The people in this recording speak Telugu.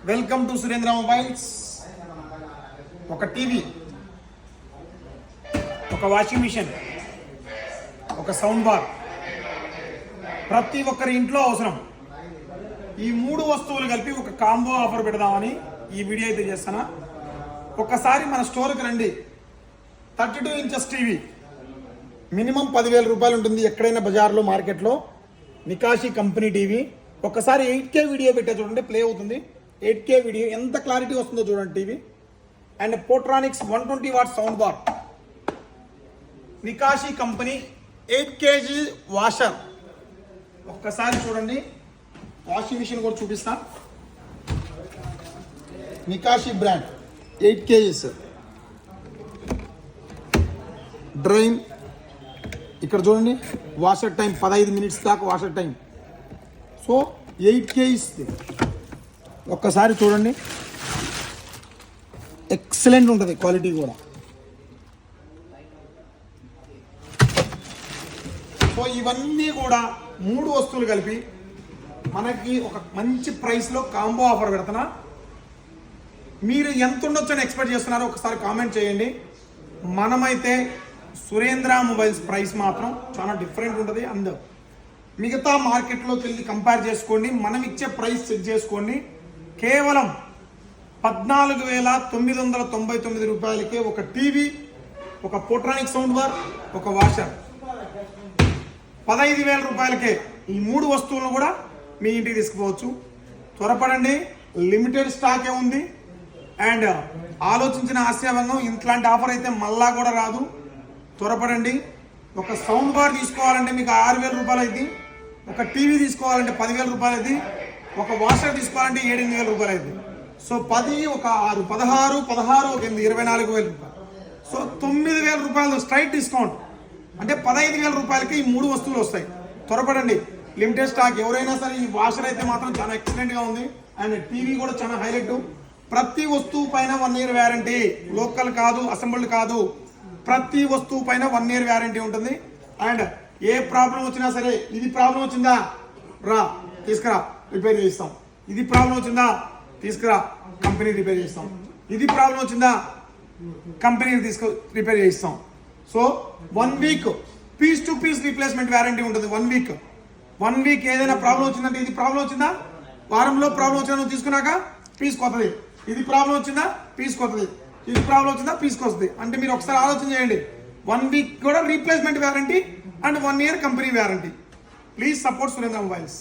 Welcome to Surendra mobiles. ఒక టీవీ, ఒక వాషింగ్ మిషన్, ఒక సౌండ్ బార్ ప్రతి ఒక్కరి ఇంట్లో అవసరం. ఈ మూడు వస్తువులు కలిపి ఒక కాంబో ఆఫర్ పెడదామని ఈ వీడియో అయితే చేస్తానా. ఒక్కసారి మన స్టోర్కి రండి. 32 ఇంచెస్ టీవీ మినిమం 10,000 రూపాయలు ఉంటుంది ఎక్కడైనా బజార్లో, మార్కెట్లో. నికాషి కంపెనీ టీవీ. ఒక్కసారి 8K వీడియో పెట్టే చూడండి, ప్లే అవుతుంది. 8K వీడియో ఎంత క్లారిటీ వస్తుందో చూడండి TV. And Portronics 120 watt sound bar. నికాషి కంపెనీ 8 kg వాషర్. ఒక్కసారి చూడండి. వాషింగ్ మిషన్ కూడా చూపిస్తా. నికాషి బ్రాండ్ 8 kgs. డ్రైన్ ఇక్కడ చూడండి, వాషర్ టైం 15 మినిట్స్ దాకా వాషర్ టైం. So 8 kgs. ఒక్కసారి చూడండి, ఎక్సలెంట్ ఉంటుంది క్వాలిటీ కూడా. సో ఇవన్నీ కూడా మూడు వస్తువులు కలిపి మనకి ఒక మంచి ప్రైస్లో కాంబో ఆఫర్ పెడుతున్నా. మీరు ఎంత ఉండొచ్చని ఎక్స్పెక్ట్ చేస్తున్నారో ఒకసారి కామెంట్ చేయండి. మనమైతే సురేంద్ర మొబైల్స్ ప్రైస్ మాత్రం చాలా డిఫరెంట్ ఉంటుంది. అండ్ మిగతా మార్కెట్లోకి వెళ్ళి కంపేర్ చేసుకోండి. మనం ఇచ్చే ప్రైస్ చెక్ చేసుకోండి. కేవలం 14,999 రూపాయలకే ఒక టీవీ, ఒక పోట్రానిక్ సౌండ్ బార్, ఒక వాషర్. 15,000 రూపాయలకే ఈ మూడు వస్తువులను కూడా మీ ఇంటికి తీసుకుపోవచ్చు. త్వరపడండి, లిమిటెడ్ స్టాకే ఉంది. అండ్ ఆలోచించిన ఆశయాభంగం, ఇట్లాంటి ఆఫర్ అయితే మళ్ళా కూడా రాదు. త్వరపడండి. ఒక సౌండ్ బార్ తీసుకోవాలంటే మీకు 6,000 రూపాయలు అయింది. ఒక టీవీ తీసుకోవాలంటే 10,000 రూపాయలు అయింది. ఒక వాషర్ తీసుకోవాలంటే 7,000 రూపాయలు అయింది. సో 10, ఒక 6, 16, ఒక 24,000 రూపాయలు. సో 9,000 రూపాయలు స్ట్రైట్ డిస్కౌంట్. అంటే 15,000 రూపాయలకి ఈ మూడు వస్తువులు వస్తాయి. త్వరపడండి, లిమిటెడ్ స్టాక్. ఎవరైనా సరే ఈ వాషర్ అయితే మాత్రం చాలా ఎక్సలెంట్గా ఉంది. అండ్ టీవీ కూడా చాలా హైలైట్. ప్రతి వస్తువు పైన 1 year వ్యారంటీ. లోకల్ కాదు, అసెంబ్ల్డ్ కాదు, ప్రతి వస్తువు పైన 1 year వ్యారంటీ ఉంటుంది. అండ్ ఏ ప్రాబ్లం వచ్చినా సరే, ఇది ప్రాబ్లం వచ్చిందా రా తీసుకురా, రిపేర్ చేయిస్తాం. ఇది ప్రాబ్లం వచ్చిందా తీసుకురా, కంపెనీ రిపేర్ చేస్తాం. ఇది ప్రాబ్లం వచ్చిందా కంపెనీ రిపేర్ చేయిస్తాం. So 1 week piece to piece replacement warranty ఉంటుంది. 1 week ఏదైనా ప్రాబ్లం వచ్చిందంటే, ఇది ప్రాబ్లం వచ్చిందా, వారంలో ప్రాబ్లం వచ్చిందా నువ్వు తీసుకున్నాక పీస్ కొత్తది. ఇది ప్రాబ్లం వచ్చిందా పీస్ కొత్తది. ఇది ప్రాబ్లం వచ్చిందా పీస్ కొత్తది. అంటే మీరు ఒకసారి ఆలోచన చేయండి. 1 week కూడా replacement warranty and 1 year company warranty. Please support Surendra mobiles.